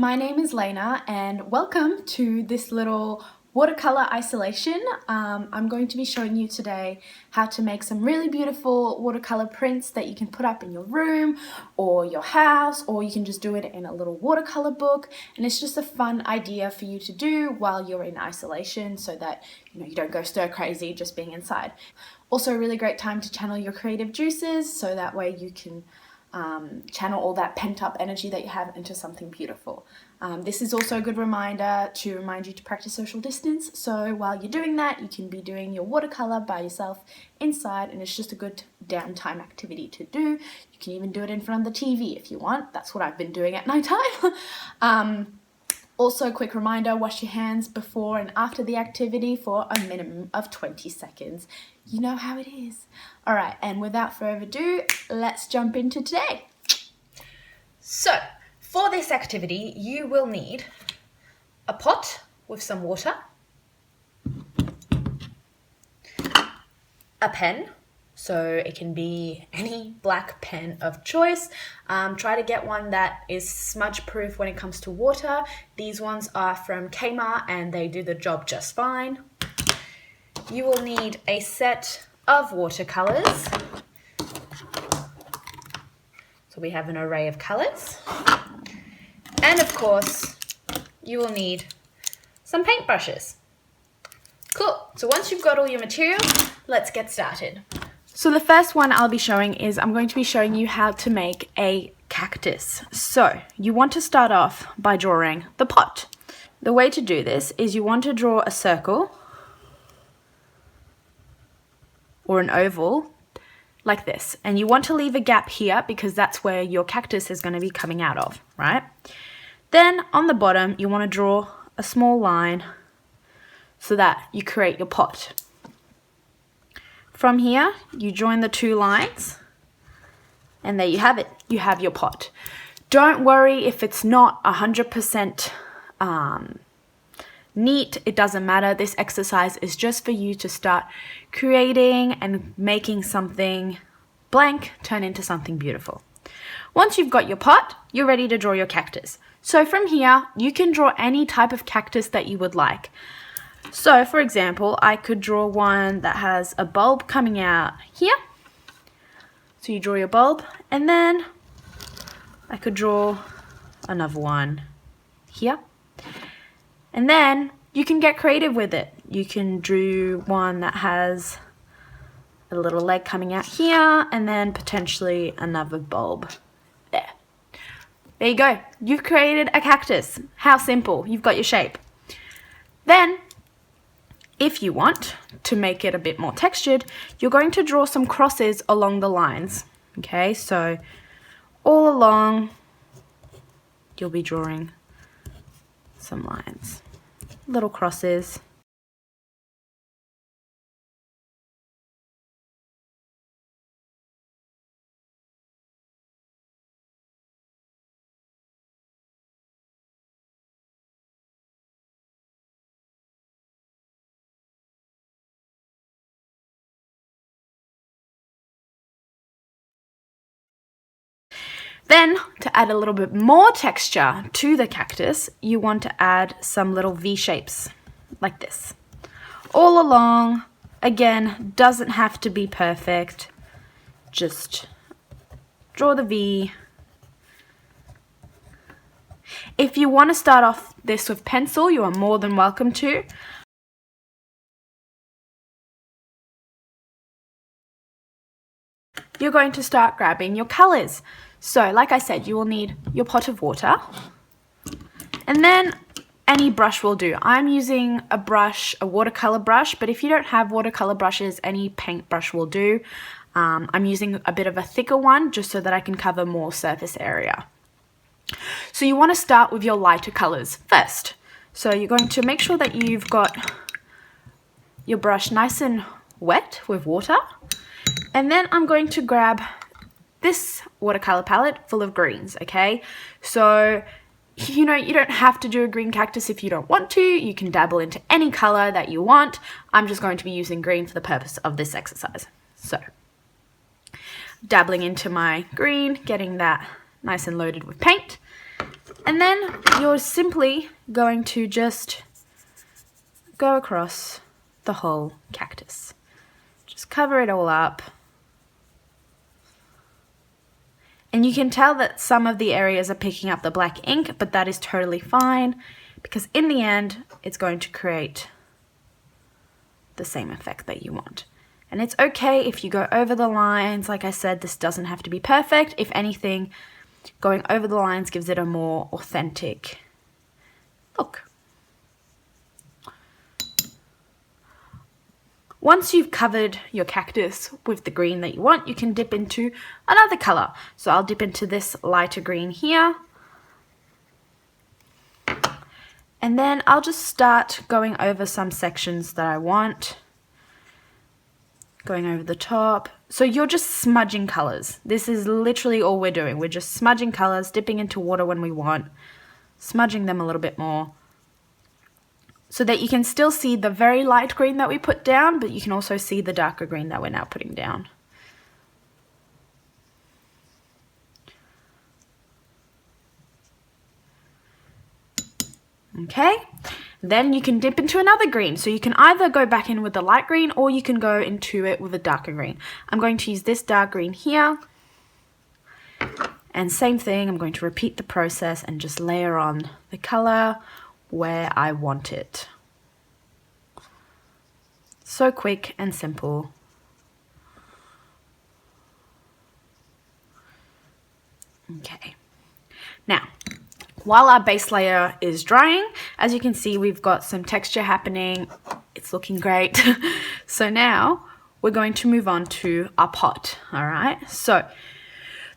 my name is Lena and welcome to this little watercolor isolation. I'm going to be showing you today how to make some really beautiful watercolor prints that you can put up in your room or your house, or you can just do it in a little watercolor book, and it's just a fun idea for you to do while you're in isolation so that you don't go stir crazy just being inside. Also a really great time to channel your creative juices, so that way you can channel all that pent-up energy that you have into something beautiful. This is also a good reminder to remind you to practice social distance, so while you're doing that you can be doing your watercolor by yourself inside, and it's just a good downtime activity to do. You can even do it in front of the TV if you want. That's what I've been doing at night time. Also, quick reminder, wash your hands before and after the activity for a minimum of 20 seconds. You know how it is. All right, and without further ado, let's jump into today. So, for this activity, you will need a pot with some water, a pen, so it can be any black pen of choice. Try to get one that is smudge proof when it comes to water. These ones are from Kmart and they do the job just fine. You will need a set of watercolors. So we have an array of colors. And of course, you will need some paintbrushes. Cool, so once you've got all your materials, let's get started. So the first one I'll be showing is I'm going to be showing you how to make a cactus. So you want to start off by drawing the pot. The way to do this is you want to draw a circle or an oval like this, and you want to leave a gap here because that's where your cactus is going to be coming out of, right? Then on the bottom you want to draw a small line so that you create your pot. From here, you join the two lines, and there you have it. You have your pot. Don't worry if it's not 100% neat. It doesn't matter. This exercise is just for you to start creating and making something blank turn into something beautiful. Once you've got your pot, you're ready to draw your cactus. So from here, you can draw any type of cactus that you would like. So, for example, I could draw one that has a bulb coming out here. So you draw your bulb, and then I could draw another one here. And then you can get creative with it. You can draw one that has a little leg coming out here, and then potentially another bulb there. There you go. You've created a cactus. How simple. You've got your shape. Then, if you want to make it a bit more textured, you're going to draw some crosses along the lines. Okay, so all along you'll be drawing some lines, little crosses. Then, to add a little bit more texture to the cactus, you want to add some little V shapes, like this. All along, again, doesn't have to be perfect. Just draw the V. If you want to start off this with pencil, you are more than welcome to. You're going to start grabbing your colors. So, like I said, you will need your pot of water, and then any brush will do. I'm using a brush, a watercolor brush, but if you don't have watercolor brushes, any paint brush will do. I'm using a bit of a thicker one just so that I can cover more surface area. So you want to start with your lighter colors first. So you're going to make sure that you've got your brush nice and wet with water, and then I'm going to grab this watercolor palette full of greens, okay? So, you don't have to do a green cactus if you don't want to. You can dabble into any color that you want. I'm just going to be using green for the purpose of this exercise. So, dabbling into my green, getting that nice and loaded with paint. And then you're simply going to just go across the whole cactus. Just cover it all up. And you can tell that some of the areas are picking up the black ink, but that is totally fine because in the end, it's going to create the same effect that you want. And it's okay if you go over the lines. Like I said, this doesn't have to be perfect. If anything, going over the lines gives it a more authentic look. Once you've covered your cactus with the green that you want, you can dip into another color. So I'll dip into this lighter green here. And then I'll just start going over some sections that I want. Going over the top. So you're just smudging colors. This is literally all we're doing. We're just smudging colors, dipping into water when we want, smudging them a little bit more, so that you can still see the very light green that we put down, but you can also see the darker green that we're now putting down. Okay, then you can dip into another green. So you can either go back in with the light green or you can go into it with a darker green. I'm going to use this dark green here. And same thing, I'm going to repeat the process and just layer on the color where I want it. So quick and simple. Okay. Now, while our base layer is drying, as you can see, we've got some texture happening. It's looking great. So now we're going to move on to our pot. All right. So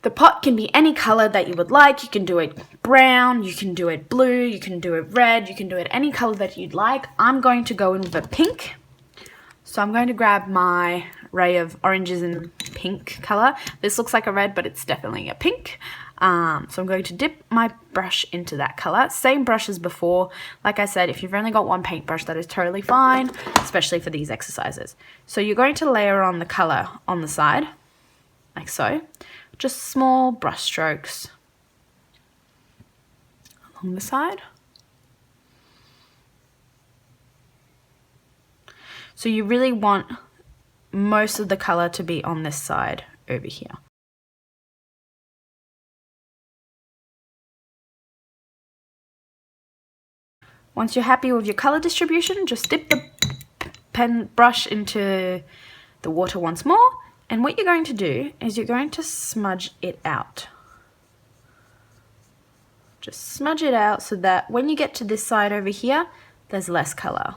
the pot can be any color that you would like. You can do it brown, you can do it blue, you can do it red, you can do it any color that you'd like. I'm going to go in with a pink. So I'm going to grab my array of oranges and pink color. This looks like a red, but it's definitely a pink. So I'm going to dip my brush into that color. Same brush as before. Like I said, if you've only got one paintbrush, that is totally fine, especially for these exercises. So you're going to layer on the color on the side, like so. Just small brush strokes along the side. So you really want most of the color to be on this side over here. Once you're happy with your color distribution, just dip the pen brush into the water once more. And what you're going to do is you're going to smudge it out. Just smudge it out so that when you get to this side over here, there's less color.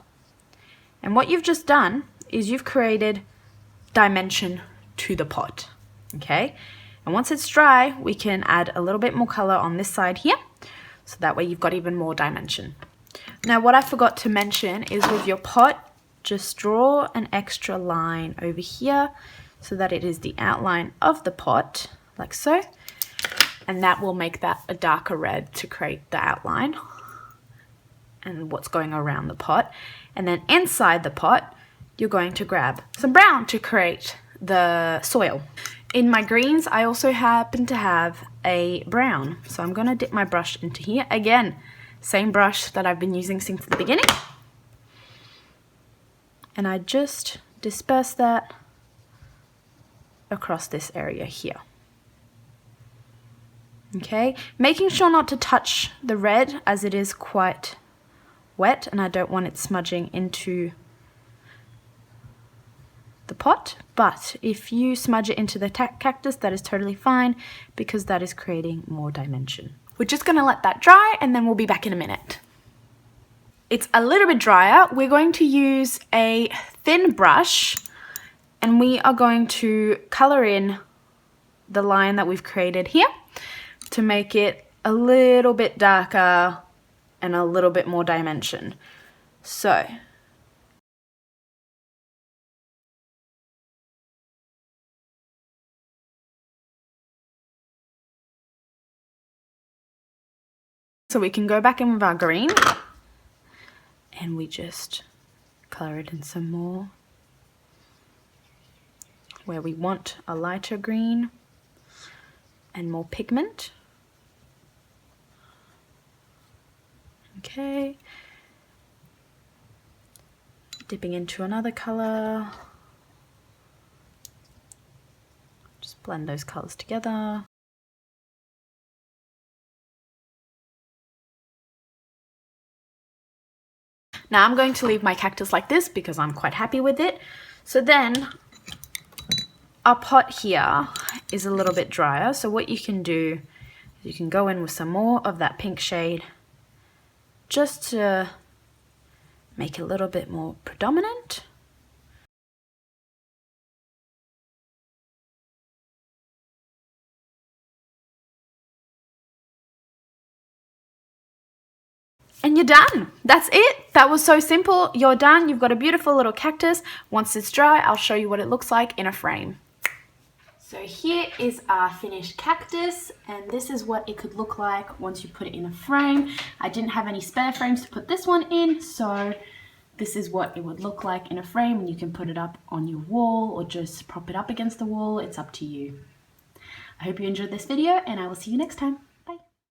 And what you've just done is you've created dimension to the pot, okay? And once it's dry, we can add a little bit more color on this side here, so that way you've got even more dimension. Now, what I forgot to mention is with your pot, just draw an extra line over here so that it is the outline of the pot, like so. And that will make that a darker red to create the outline and what's going around the pot. And then inside the pot, you're going to grab some brown to create the soil. In my greens, I also happen to have a brown. So I'm gonna dip my brush into here. Again, same brush that I've been using since the beginning. And I just disperse that across this area here. Okay, making sure not to touch the red as it is quite wet and I don't want it smudging into the pot, but if you smudge it into the cactus, that is totally fine because that is creating more dimension. We're just going to let that dry and then we'll be back in a minute. It's a little bit drier. We're going to use a thin brush and we are going to color in the line that we've created here to make it a little bit darker and a little bit more dimension. So we can go back in with our green and we just color it in some more where we want a lighter green and more pigment. Okay. Dipping into another color. Just blend those colors together. Now I'm going to leave my cactus like this because I'm quite happy with it. So then our pot here is a little bit drier. So what you can do is you can go in with some more of that pink shade just to make it a little bit more predominant. And you're done. That's it. That was so simple. You're done. You've got a beautiful little cactus. Once it's dry, I'll show you what it looks like in a frame. So here is our finished cactus, and this is what it could look like once you put it in a frame. I didn't have any spare frames to put this one in, so this is what it would look like in a frame, and you can put it up on your wall or just prop it up against the wall. It's up to you. I hope you enjoyed this video, and I will see you next time.